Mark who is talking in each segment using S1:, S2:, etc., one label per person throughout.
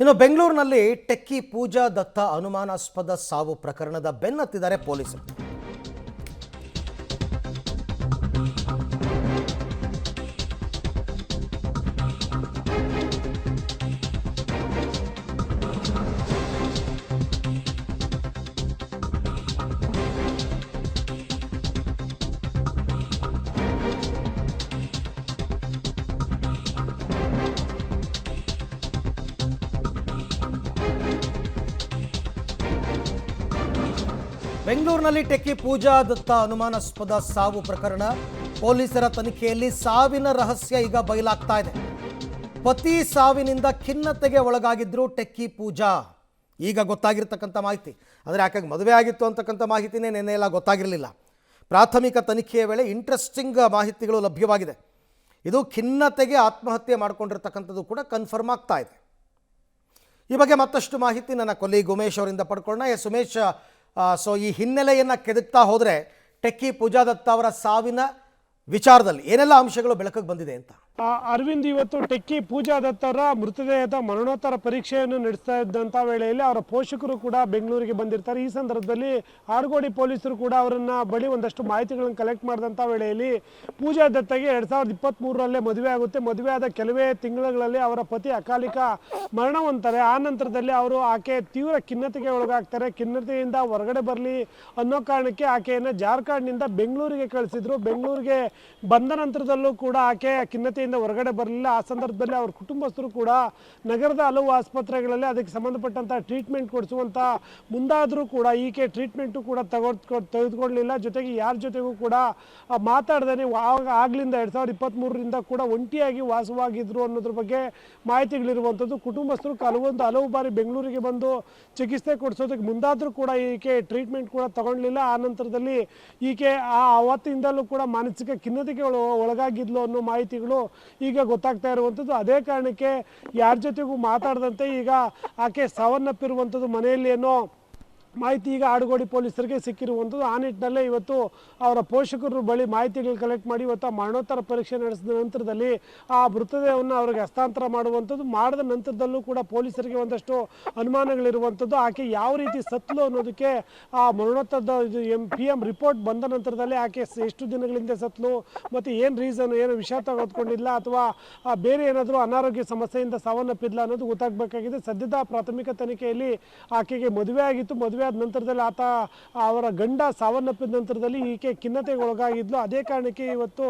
S1: ಇನ್ನು ಬೆಂಗಳೂರಿನಲ್ಲಿ ಟೆಕ್ಕಿ ಪೂಜಾ ದತ್ತ ಅನುಮಾನಾಸ್ಪದ ಸಾವು ಪ್ರಕರಣದ ಬೆನ್ನತ್ತಿದ್ದಾರೆ ಪೊಲೀಸರು. ಬೆಂಗಳೂರಿನಲ್ಲಿ ಟೆಕ್ಕಿ ಪೂಜಾ ದತ್ತ ಅನುಮಾನಾಸ್ಪದ ಸಾವು ಪ್ರಕರಣ ಪೊಲೀಸರ ತನಿಖೆಯಲ್ಲಿ ಸಾವಿನ ರಹಸ್ಯ ಈಗ ಬಯಲಾಗ್ತಾ ಇದೆ. ಪತಿ ಸಾವಿನಿಂದ ಖಿನ್ನತೆಗೆ ಒಳಗಾಗಿದ್ರು ಟೆಕ್ಕಿ ಪೂಜಾ. ಈಗ ಗೊತ್ತಾಗಿರ್ತಕ್ಕಂಥ ಮಾಹಿತಿ ಅಂದರೆ ಯಾಕಾಗಿ ಮದುವೆ ಆಗಿತ್ತು ಅಂತಕ್ಕಂಥ ಮಾಹಿತಿನೇ ನೆನ್ನೆ ಎಲ್ಲ ಗೊತ್ತಾಗಿರಲಿಲ್ಲ. ಪ್ರಾಥಮಿಕ ತನಿಖೆಯ ವೇಳೆ ಇಂಟ್ರೆಸ್ಟಿಂಗ್ ಮಾಹಿತಿಗಳು ಲಭ್ಯವಾಗಿದೆ. ಇದು ಖಿನ್ನತೆಗೆ ಆತ್ಮಹತ್ಯೆ ಮಾಡಿಕೊಂಡಿರ್ತಕ್ಕಂಥದ್ದು ಕೂಡ ಕನ್ಫರ್ಮ್ ಆಗ್ತಾ ಇದೆ. ಈ ಬಗ್ಗೆ ಮತ್ತಷ್ಟು ಮಾಹಿತಿ ನನ್ನ ಕೊಲೀಗ್ ಉಮೇಶ್ ಅವರಿಂದ ಪಡ್ಕೊಳ್ಳೋಣ. ಎಸ್ ಉಮೇಶ್, ಸೊ ಈ ಹಿನ್ನೆಲೆಯನ್ನು ಕೆದಕ್ತಾ ಹೋದರೆ ಟೆಕ್ಕಿ ಪೂಜಾ ದತ್ತ ಅವರ ಸಾವಿನ ವಿಚಾರದಲ್ಲಿ ಏನೆಲ್ಲ ಅಂಶಗಳು ಬೆಳಕಿಗೆ ಬಂದಿದೆ ಅಂತ?
S2: ಅರವಿಂದ್, ಇವತ್ತು ಟೆಕ್ಕಿ ಪೂಜಾ ದತ್ತರ ಮೃತದೇಹದ ಮರಣೋತ್ತರ ಪರೀಕ್ಷೆಯನ್ನು ನಡೆಸ್ತಾ ಇದ್ದಂಥ ವೇಳೆಯಲ್ಲಿ ಅವರ ಪೋಷಕರು ಕೂಡ ಬೆಂಗಳೂರಿಗೆ ಬಂದಿರ್ತಾರೆ. ಈ ಸಂದರ್ಭದಲ್ಲಿ ಆಡುಗೋಡಿ ಪೊಲೀಸರು ಕೂಡ ಅವರನ್ನ ಬಳಿ ಒಂದಷ್ಟು ಮಾಹಿತಿಗಳನ್ನು ಕಲೆಕ್ಟ್ ಮಾಡಿದಂಥ ವೇಳೆಯಲ್ಲಿ ಪೂಜಾ ದತ್ತಗೆ 2023ರಲ್ಲೇ ಮದುವೆ ಆಗುತ್ತೆ. ಮದುವೆ ಆದ ಕೆಲವೇ ತಿಂಗಳಲ್ಲಿ ಅವರ ಪತಿ ಅಕಾಲಿಕ ಮರಣ ಹೊಂದ್ತಾರೆ. ಆ ನಂತರದಲ್ಲಿ ಆಕೆ ತೀವ್ರ ಖಿನ್ನತೆಗೆ ಒಳಗಾಗ್ತಾರೆ. ಖಿನ್ನತೆಯಿಂದ ಹೊರಗಡೆ ಬರಲಿ ಅನ್ನೋ ಕಾರಣಕ್ಕೆ ಆಕೆಯನ್ನು ಜಾರ್ಖಂಡ್ನಿಂದ ಬೆಂಗಳೂರಿಗೆ ಕಳಿಸಿದ್ರು. ಬೆಂಗಳೂರಿಗೆ ಬಂದ ನಂತರದಲ್ಲೂ ಕೂಡ ಆಕೆ ಖಿನ್ನತೆ ಹೊರಗಡೆ ಬರಲಿಲ್ಲ. ಆ ಸಂದರ್ಭದಲ್ಲಿ ಅವ್ರ ಕುಟುಂಬಸ್ಥರು ಕೂಡ ನಗರದ ಹಲವು ಆಸ್ಪತ್ರೆಗಳಲ್ಲಿ ಅದಕ್ಕೆ ಸಂಬಂಧಪಟ್ಟಂತ ಟ್ರೀಟ್ಮೆಂಟ್ ಕೊಡಿಸುವಂತ ಮುಂದಾದರೂ ಕೂಡ ಈಕೆ ಟ್ರೀಟ್ಮೆಂಟು ಕೂಡ ತೆಗೆದುಕೊಳ್ಳಲಿಲ್ಲ. ಜೊತೆಗೆ ಯಾರ ಜೊತೆಗೂ ಕೂಡ ಮಾತಾಡ್ದೇನೆ ಆಗ್ಲಿಂದ 2023ರಿಂದ ಕೂಡ ಒಂಟಿಯಾಗಿ ವಾಸವಾಗಿದ್ರು ಅನ್ನೋದ್ರ ಬಗ್ಗೆ ಮಾಹಿತಿಗಳಿರುವಂಥದ್ದು. ಕುಟುಂಬಸ್ಥರು ಹಲವು ಬಾರಿ ಬೆಂಗಳೂರಿಗೆ ಬಂದು ಚಿಕಿತ್ಸೆ ಕೊಡಿಸೋದಕ್ಕೆ ಮುಂದಾದರೂ ಕೂಡ ಈಕೆ ಟ್ರೀಟ್ಮೆಂಟ್ ಕೂಡ ತಗೊಳ್ಳಿಲ್ಲ. ಆ ನಂತರದಲ್ಲಿ ಈಕೆ ಅವತ್ತಿಂದಲೂ ಕೂಡ ಮಾನಸಿಕ ಖಿನ್ನತೆಗೆ ಒಳಗಾಗಿದ್ಲು ಅನ್ನೋ ಮಾಹಿತಿಗಳು ಈಗ ಗೊತ್ತಾಗ್ತಾ ಇರುವಂಥದ್ದು. ಅದೇ ಕಾರಣಕ್ಕೆ ಯಾರ ಜೊತೆಗೂ ಮಾತಾಡದಂತೆ ಈಗ ಆಕೆ ಸಾವನ್ನಪ್ಪಿರುವಂಥದ್ದು ಮನೆಯಲ್ಲಿ ಏನೋ ಮಾಹಿತಿ ಈಗ ಆಡುಗೋಡಿ ಪೊಲೀಸರಿಗೆ ಸಿಕ್ಕಿರುವಂಥದ್ದು. ಆ ನಿಟ್ಟಿನಲ್ಲೇ ಇವತ್ತು ಅವರ ಪೋಷಕರು ಬಳಿ ಮಾಹಿತಿಗಳು ಕಲೆಕ್ಟ್ ಮಾಡಿ ಇವತ್ತು ಮರಣೋತ್ತರ ಪರೀಕ್ಷೆ ನಡೆಸಿದ ನಂತರದಲ್ಲಿ ಆ ಮೃತದೇಹವನ್ನು ಅವರಿಗೆ ಹಸ್ತಾಂತರ ಮಾಡುವಂಥದ್ದು. ಮಾಡಿದ ನಂತರದಲ್ಲೂ ಕೂಡ ಪೊಲೀಸರಿಗೆ ಒಂದಷ್ಟು ಅನುಮಾನಗಳಿರುವಂಥದ್ದು. ಆಕೆ ಯಾವ ರೀತಿ ಸತ್ಲು ಅನ್ನೋದಕ್ಕೆ ಆ ಮರಣೋತ್ತರದ PM ರಿಪೋರ್ಟ್ ಬಂದ ನಂತರದಲ್ಲಿ ಆಕೆ ಎಷ್ಟು ದಿನಗಳಿಂದ ಸತ್ಲು ಮತ್ತು ಏನು ರೀಸನ್, ಏನು ವಿಷ ತೆಗೆದುಕೊಂಡಿಲ್ಲ ಅಥವಾ ಬೇರೆ ಏನಾದರೂ ಅನಾರೋಗ್ಯ ಸಮಸ್ಯೆಯಿಂದ ಸಾವನ್ನಪ್ಪಿಲ್ಲ ಅನ್ನೋದು ಗೊತ್ತಾಗಬೇಕಾಗಿದೆ. ಸದ್ಯದ ಪ್ರಾಥಮಿಕ ತನಿಖೆಯಲ್ಲಿ ಆಕೆಗೆ ಮದುವೆ ಆಗಿತ್ತು. ಮದುವೆ ಆದ ನಂತರದಲ್ಲಿ ಅವರ ಗಂಡ ಸಾವನ್ನಪ್ಪಿದ ನಂತರದಲ್ಲಿ ಈಕೆ ಖಿನ್ನತೆಗೆ ಒಳಗಾಗಿದ್ಲು. ಅದೇ ಕಾರಣಕ್ಕೆ ಇವತ್ತು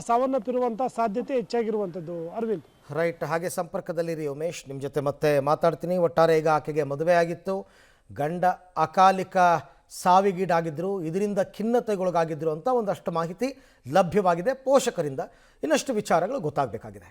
S2: ಸಾವನ್ನಪ್ಪಿರುವಂಥ ಸಾಧ್ಯತೆ ಹೆಚ್ಚಾಗಿರುವಂಥದ್ದು. ಅರವಿಂದ್,
S1: ರೈಟ್. ಹಾಗೆ ಸಂಪರ್ಕದಲ್ಲಿರಿ ಉಮೇಶ್, ನಿಮ್ಮ ಜೊತೆ ಮತ್ತೆ ಮಾತಾಡ್ತೀನಿ. ಒಟ್ಟಾರೆ ಈಗ ಆಕೆಗೆ ಮದುವೆ ಆಗಿತ್ತು, ಗಂಡ ಅಕಾಲಿಕ ಸಾವಿಗೀಡಾಗಿದ್ದರು, ಇದರಿಂದ ಖಿನ್ನತೆಗೊಳಗಾಗಿದ್ದರು ಅಂತ ಒಂದಷ್ಟು ಮಾಹಿತಿ ಲಭ್ಯವಾಗಿದೆ ಪೋಷಕರಿಂದ. ಇನ್ನಷ್ಟು ವಿಚಾರಗಳು ಗೊತ್ತಾಗಬೇಕಾಗಿದೆ.